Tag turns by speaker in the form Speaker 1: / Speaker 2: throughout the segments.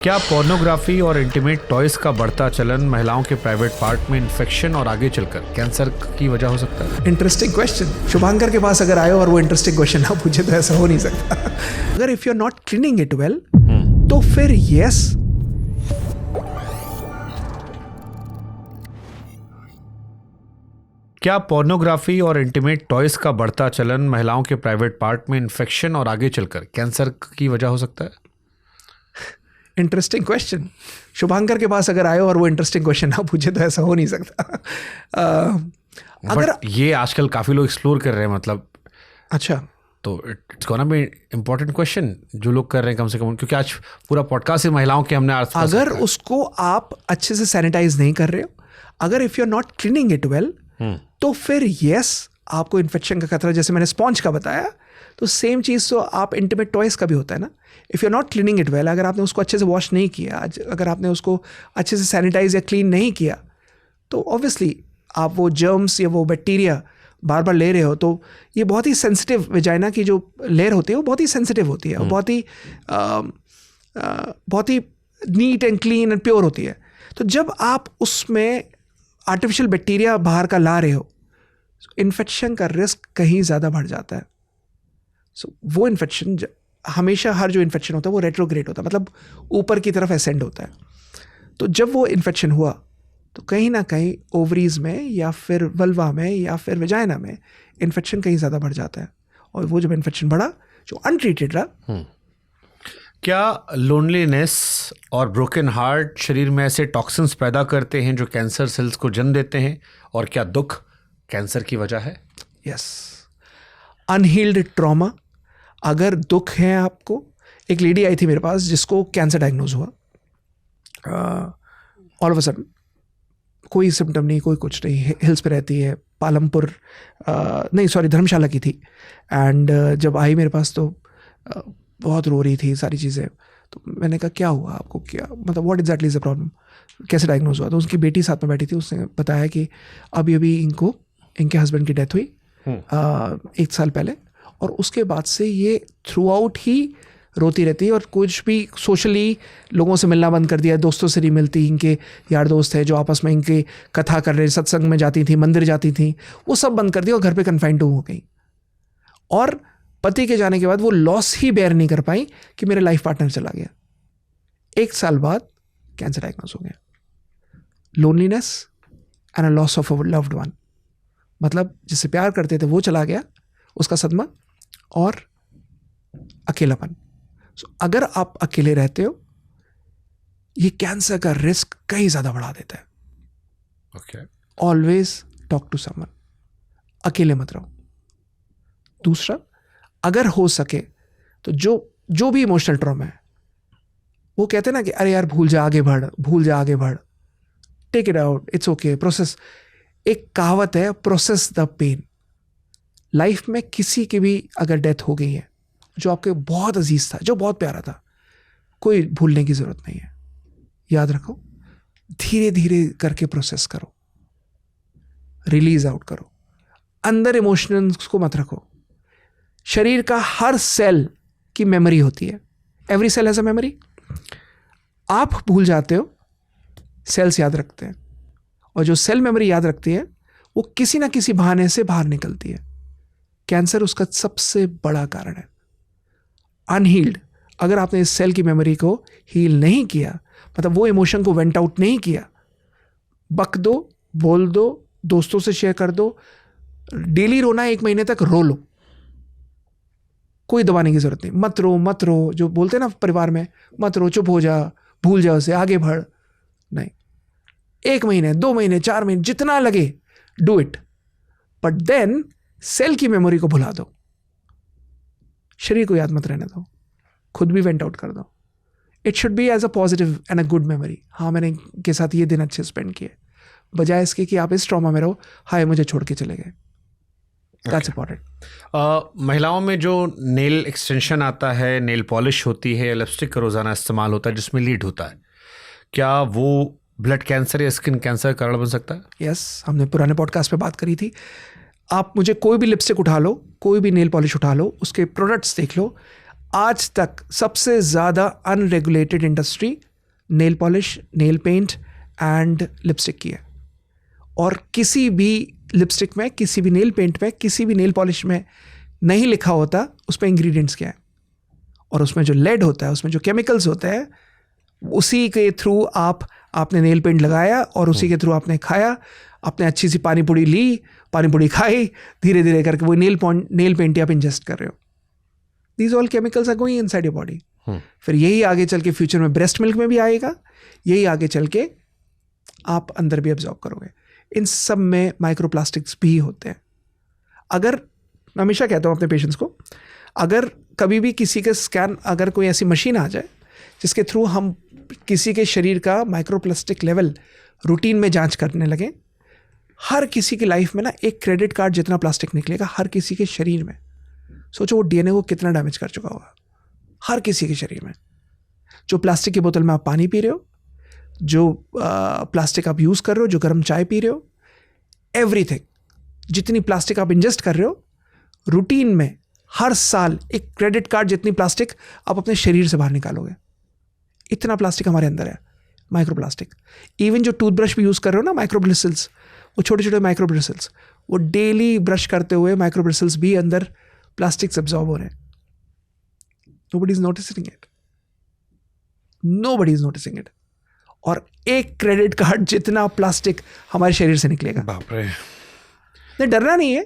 Speaker 1: क्या पोर्नोग्राफी और intimate toys का बढ़ता चलन महिलाओं के प्राइवेट पार्ट में इन्फेक्शन और आगे चलकर कैंसर की वजह हो सकता है?
Speaker 2: Interesting question. शुभांकर के पास अगर आए और वो इंटरेस्टिंग क्वेश्चन ना पूछे तो ऐसा हो नहीं सकता। अगर if you are not cleaning it well तो फिर यस,
Speaker 1: क्या पोर्नोग्राफी और इंटीमेट टॉयज का बढ़ता चलन महिलाओं के प्राइवेट पार्ट में इन्फेक्शन और आगे चलकर कैंसर की वजह हो सकता है?
Speaker 2: Interesting question. शुभांकर के पास अगर आए और वो इंटरेस्टिंग क्वेश्चन ना पूछे तो ऐसा हो नहीं सकता।
Speaker 1: अगर ये आजकल काफी लोग एक्सप्लोर कर रहे हैं, मतलब
Speaker 2: अच्छा,
Speaker 1: तो it's gonna be important question जो लोग कर रहे हैं कम से कम, क्योंकि आज पूरा पॉडकास्ट ही महिलाओं के हमने
Speaker 2: अगर उसको आप अच्छे से सैनिटाइज नहीं कर रहे हो, अगर if you are not cleaning it well तो फिर यस आपको इन्फेक्शन का खतरा, जैसे मैंने स्पॉन्ज का बताया, तो सेम चीज़ तो आप इंटीमेट टॉयज का भी होता है ना। If you are not cleaning it well, अगर आपने उसको अच्छे से वॉश नहीं किया, अगर आपने उसको अच्छे से सैनिटाइज या क्लीन नहीं किया, तो ऑब्वियसली आप वो जर्म्स या वो बैक्टीरिया बार बार ले रहे हो। तो ये बहुत ही सेंसिटिव, वेजाइना की जो लेयर होती है वो बहुत ही सेंसिटिव होती है, वो बहुत ही neat and clean and pure होती है। तो जब आप उसमें आर्टिफिशियल बैक्टीरिया बाहर का ला रहे हो, इन्फेक्शन का रिस्क कहीं ज़्यादा बढ़ जाता है। सो वो इन्फेक्शन हमेशा, हर जो इन्फेक्शन होता है वो रेट्रोग्रेड होता है, मतलब ऊपर की तरफ एसेंड होता है। तो जब वो इन्फेक्शन हुआ तो कहीं ना कहीं ओवरीज में या फिर वल्वा में या फिर वेजाइना में इन्फेक्शन कहीं ज़्यादा बढ़ जाता है। और वो जब इन्फेक्शन बढ़ा, जो अनट्रीटेड रहा।
Speaker 1: क्या लोनलीनेस और ब्रोकन हार्ट शरीर में ऐसे टॉक्सिन्स पैदा करते हैं जो कैंसर सेल्स को जन्म देते हैं, और क्या दुख कैंसर की वजह है?
Speaker 2: Yes, unhealed trauma. अगर दुख है आपको, एक लेडी आई थी मेरे पास जिसको कैंसर डायग्नोज हुआ, ऑल ऑफ अ सडन, कोई सिम्टम नहीं, कोई कुछ नहीं, हिल्स पे रहती है, पालमपुर धर्मशाला की थी। एंड जब आई मेरे पास तो बहुत रो रही थी, सारी चीज़ें। तो मैंने कहा क्या हुआ आपको, क्या मतलब what exactly is the problem, कैसे डायग्नोज हुआ? तो उसकी बेटी साथ में बैठी थी, उसने बताया कि अभी अभी इनके हस्बैंड की डेथ हुई 1 साल पहले, और उसके बाद से ये थ्रू आउट ही रोती रहती है, और कुछ भी सोशली लोगों से मिलना बंद कर दिया, दोस्तों से नहीं मिलती। इनके यार दोस्त है जो आपस में इनके कथा कर रहे, सत्संग में जाती थी, मंदिर जाती थी, वो सब बंद कर दिया और घर पे कन्फाइंड हो गई। और पति के जाने के बाद वो लॉस ही बेयर नहीं कर पाई कि मेरा लाइफ पार्टनर चला गया। 1 साल बाद कैंसर डायग्नोज हो गया। Loneliness and a loss of a loved one, मतलब जिससे प्यार करते थे वो चला गया, उसका सदमा और अकेलापन। अगर आप अकेले रहते हो, ये कैंसर का रिस्क कहीं ज्यादा बढ़ा देता है।
Speaker 1: Okay,
Speaker 2: always talk to someone, अकेले मत रहो। दूसरा, अगर हो सके तो जो भी इमोशनल ट्रॉमा है, वो कहते हैं ना कि अरे यार भूल जा आगे बढ़, take it out, it's okay, process. एक कहावत है, प्रोसेस द पेन। लाइफ में किसी की भी अगर डेथ हो गई है जो आपके बहुत अजीज था, जो बहुत प्यारा था, कोई भूलने की जरूरत नहीं है। याद रखो, धीरे धीरे करके प्रोसेस करो, रिलीज आउट करो, अंदर इमोशंस को मत रखो। शरीर का हर सेल की मेमोरी होती है, every cell has a memory. आप भूल जाते हो, सेल्स याद रखते हैं, और जो सेल मेमोरी याद रखती है वो किसी ना किसी बहाने से बाहर निकलती है। कैंसर उसका सबसे बड़ा कारण है। अनहील्ड, अगर आपने इस सेल की मेमोरी को हील नहीं किया, मतलब वो इमोशन को वेंट आउट नहीं किया, बक दो, बोल दो, दोस्तों से शेयर कर दो, डेली रोना 1 महीने तक रो लो, कोई दबाने की जरूरत नहीं। मत रो, जो बोलते हैं ना परिवार में, मत रो, चुप हो जा, भूल जा उसे, आगे बढ़। नहीं, 1 महीने, 2 महीने, 4 महीने, जितना लगे do it, but then cell की मेमोरी को भुला दो, शरीर को याद मत रहने दो, खुद भी वेंट आउट कर दो। It should be as a positive and a good memory. हाँ, मैंने के साथ ये दिन अच्छे स्पेंड किए, बजाय इसके कि आप इस ट्रॉमा में रहो, हाय मुझे छोड़ के चले गए। That's important.
Speaker 1: महिलाओं में जो नेल एक्सटेंशन आता है, नेल पॉलिश होती है, लिपस्टिक का रोजाना इस्तेमाल होता है जिसमें लीड होता है, क्या वो ब्लड कैंसर या स्किन कैंसर कारण बन सकता है?
Speaker 2: यस, हमने पुराने पॉडकास्ट पे बात करी थी। आप मुझे कोई भी लिपस्टिक उठा लो, कोई भी नेल पॉलिश उठा लो, उसके प्रोडक्ट्स देख लो, आज तक सबसे ज़्यादा unregulated industry nail polish, nail paint and lipstick की है। और किसी भी लिपस्टिक में, किसी भी नेल पेंट में, किसी भी नेल पॉलिश में नहीं लिखा होता उस पर इंग्रेडिएंट्स क्या है, और उसमें जो लेड होता है, उसमें जो केमिकल्स होते हैं, उसी के थ्रू आपने नेल पेंट लगाया और उसी के थ्रू आपने खाया, आपने अच्छी सी पानी पूड़ी ली, पानी पूड़ी खाई, धीरे धीरे करके वो नेल पेंट आप इंजेस्ट कर रहे हो। These all chemicals are going inside your body. फिर यही आगे चल के फ्यूचर में ब्रेस्ट मिल्क में भी आएगा, यही आगे चल के आप अंदर भी एब्जॉर्ब करोगे। इन सब में माइक्रोप्लास्टिक्स भी होते हैं। अगर मैं हमेशा कहता हूँ अपने पेशेंट्स को, अगर कभी भी किसी का स्कैन, अगर कोई ऐसी मशीन आ जाए जिसके थ्रू हम किसी के शरीर का माइक्रोप्लास्टिक लेवल रूटीन में जांच करने लगे, हर किसी की लाइफ में ना एक क्रेडिट कार्ड जितना प्लास्टिक निकलेगा हर किसी के शरीर में। सोचो वो डीएनए को कितना डैमेज कर चुका होगा हर किसी के शरीर में। जो प्लास्टिक की बोतल में आप पानी पी रहे हो, जो प्लास्टिक आप यूज़ कर रहे हो, जो गर्म चाय पी रहे हो, एवरीथिंग, जितनी प्लास्टिक आप इंजेस्ट कर रहे हो रूटीन में, हर साल एक क्रेडिट कार्ड जितनी प्लास्टिक आप अपने शरीर से बाहर निकालोगे। इतना प्लास्टिक हमारे अंदर है, माइक्रोप्लास्टिक। इवन जो टूथब्रश भी यूज़ कर रहे हो ना, माइक्रोब्रिसल्स, वो छोटे छोटे माइक्रोब्रिसल्स, वो डेली ब्रश करते हुए माइक्रोब्रिसल्स भी अंदर प्लास्टिक से एब्जॉर्ब हो रहे हैं। Nobody is noticing it, nobody is noticing it. और एक क्रेडिट कार्ड जितना प्लास्टिक हमारे शरीर से निकलेगा।
Speaker 1: बाप रे।
Speaker 2: नहीं, डरना नहीं है,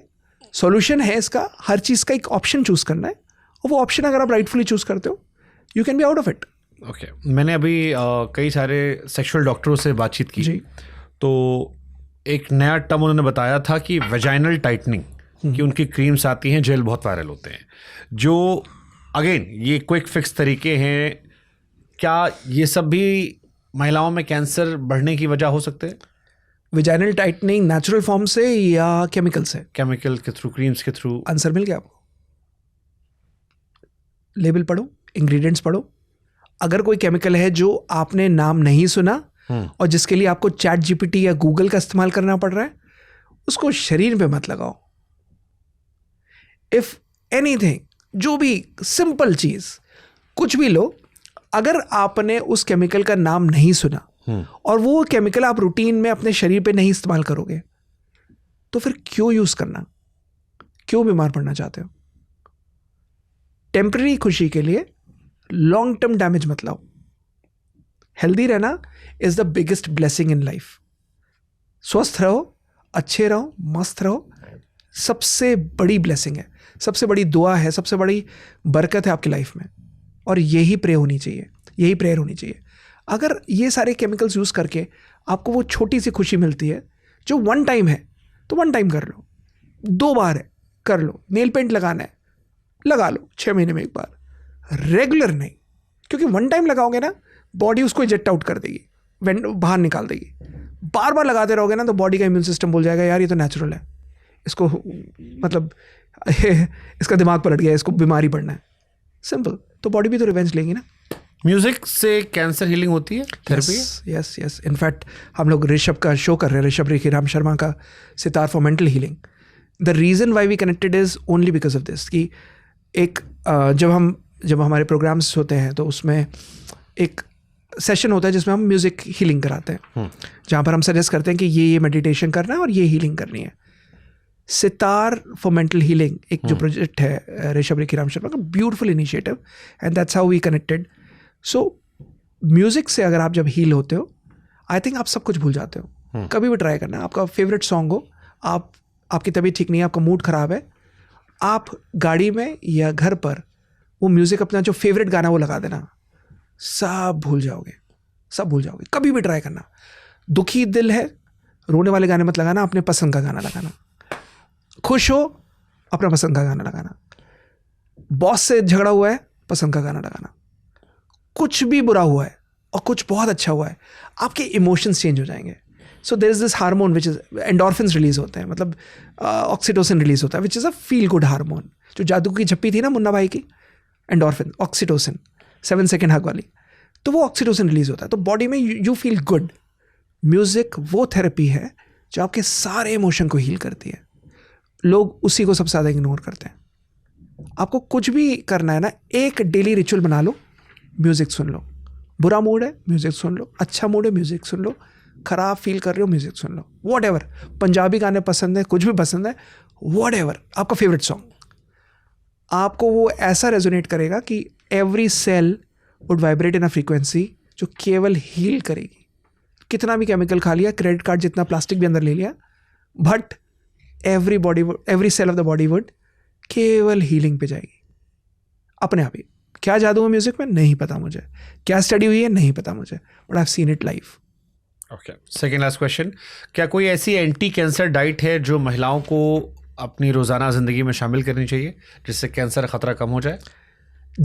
Speaker 2: सॉल्यूशन है इसका। हर चीज़ का एक ऑप्शन चूज़ करना है, और वो ऑप्शन अगर आप राइटफुली चूज़ करते हो, you can be out of it.
Speaker 1: Okay, मैंने अभी कई सारे सेक्सुअल डॉक्टरों से बातचीत की
Speaker 2: जी।
Speaker 1: तो एक नया टर्म उन्होंने बताया था कि वेजाइनल टाइटनिंग की उनकी क्रीम्स आती हैं, जेल बहुत वायरल होते हैं, जो अगेन ये क्विक फिक्स तरीके हैं। क्या ये सब भी महिलाओं में कैंसर बढ़ने की वजह हो सकते हैं?
Speaker 2: वेजाइनल टाइटनिंग नेचुरल फॉर्म से या केमिकल से?
Speaker 1: केमिकल के थ्रू, क्रीम्स के थ्रू।
Speaker 2: आंसर मिल गया आपको। लेबल पढ़ो, इंग्रेडिएंट्स पढ़ो। अगर कोई केमिकल है जो आपने नाम नहीं सुना और जिसके लिए आपको चैट जीपीटी या गूगल का इस्तेमाल करना पड़ रहा है, उसको शरीर पे मत लगाओ। इफ एनीथिंग, जो भी सिंपल चीज, कुछ भी लो, अगर आपने उस केमिकल का नाम नहीं सुना और वो केमिकल आप रूटीन में अपने शरीर पे नहीं इस्तेमाल करोगे, तो फिर क्यों यूज करना? क्यों बीमार पड़ना चाहते हो? टेम्पररी खुशी के लिए लॉन्ग टर्म डैमेज मत लाओ। हेल्दी रहना is the biggest blessing in life. स्वस्थ रहो, अच्छे रहो, मस्त रहो, सबसे बड़ी ब्लेसिंग है, सबसे बड़ी दुआ है, सबसे बड़ी बरकत है आपकी लाइफ में। और यही प्रे होनी चाहिए, यही प्रेयर होनी चाहिए। अगर ये सारे केमिकल्स यूज़ करके आपको वो छोटी सी खुशी मिलती है जो वन टाइम है, तो वन टाइम कर लो, 2 बार है कर लो। नेल पेंट लगाना है, लगा लो 6 महीने में एक बार, रेगुलर नहीं। क्योंकि वन टाइम लगाओगे ना, बॉडी उसको इजेक्ट आउट कर देगी, बाहर निकाल देगी। बार बार लगाते रहोगे ना, तो बॉडी का इम्यून सिस्टम बोल जाएगा यार ये तो नेचुरल है, इसको मतलब इसका दिमाग पलट गया, इसको बीमारी पड़ना है, सिंपल। तो बॉडी भी तो रिवेंज लेंगी ना।
Speaker 1: म्यूजिक से कैंसर हीलिंग होती है, थेरेपी?
Speaker 2: Yes yes. इनफैक्ट हम लोग ऋषभ का शो कर रहे हैं, ऋषभ रेखी राम शर्मा का, sitar for mental healing. The reason why we connected is only because of this कि एक जब हमारे प्रोग्राम्स होते हैं तो उसमें एक सेशन होता है जिसमें हम म्यूज़िक हीलिंग कराते हैं, जहाँ पर हम सजेस्ट करते हैं कि ये मेडिटेशन करना है और ये हीलिंग करनी है। सितार फॉर मेंटल हीलिंग एक जो प्रोजेक्ट है ऋषभ रेखी राम शर्मा का, beautiful initiative, and that's how we connected. So music से अगर आप जब हील होते हो, आई थिंक आप सब कुछ भूल जाते हो। कभी भी ट्राई करना, आपका फेवरेट सॉन्ग हो, आपकी तबीयत ठीक नहीं है, आपका मूड ख़राब है, आप गाड़ी में या घर पर वो म्यूज़िक अपना जो फेवरेट गाना वो लगा देना, सब भूल जाओगे, सब भूल जाओगे। कभी भी ट्राई करना। दुखी दिल है, रोने वाले गाने मत लगाना, अपने पसंद का गाना लगाना। खुश हो, अपना पसंद का गाना लगाना। बॉस से झगड़ा हुआ है, पसंद का गाना लगाना। कुछ भी बुरा हुआ है और कुछ बहुत अच्छा हुआ है, आपके इमोशंस चेंज हो जाएंगे। So there is this hormone which is endorphins release होते हैं, मतलब ऑक्सीटोसिन रिलीज होता है, which is a feel good hormone. जो जादू की झप्पी थी ना मुन्ना भाई की, एंडोर्फिन, ऑक्सीटोसिन, 7 सेकेंड हग वाली, तो वो ऑक्सीटोसिन रिलीज होता है, तो बॉडी में यू फील गुड। म्यूज़िक वो थेरेपी है जो आपके सारे इमोशन को हील करती है। लोग उसी को सबसे ज़्यादा इग्नोर करते हैं। आपको कुछ भी करना है ना, एक डेली रिचुअल बना लो, म्यूज़िक सुन लो, बुरा मूड है म्यूज़िक सुन लो, अच्छा मूड है म्यूज़िक सुन लो, ख़राब फील कर रहे हो music soon low, what Punjabi गाने पसंद है, कुछ भी पसंद है, वॉट आपका फेवरेट सॉन्ग, आपको वो ऐसा रेजोनेट करेगा कि every cell would vibrate in a frequency जो केवल हील करेगी। कितना भी केमिकल खा लिया, क्रेडिट कार्ड जितना प्लास्टिक भी अंदर ले लिया, but every cell of the body would केवल हीलिंग पे जाएगी अपने आप ही। क्या जादू है म्यूजिक में नहीं पता मुझे, क्या स्टडी हुई है नहीं पता मुझे, but I have seen it live.
Speaker 1: Okay, second last question, क्या कोई ऐसी एंटी कैंसर डाइट है जो महिलाओं को अपनी रोज़ाना ज़िंदगी में शामिल करनी चाहिए जिससे कैंसर खतरा कम हो जाए?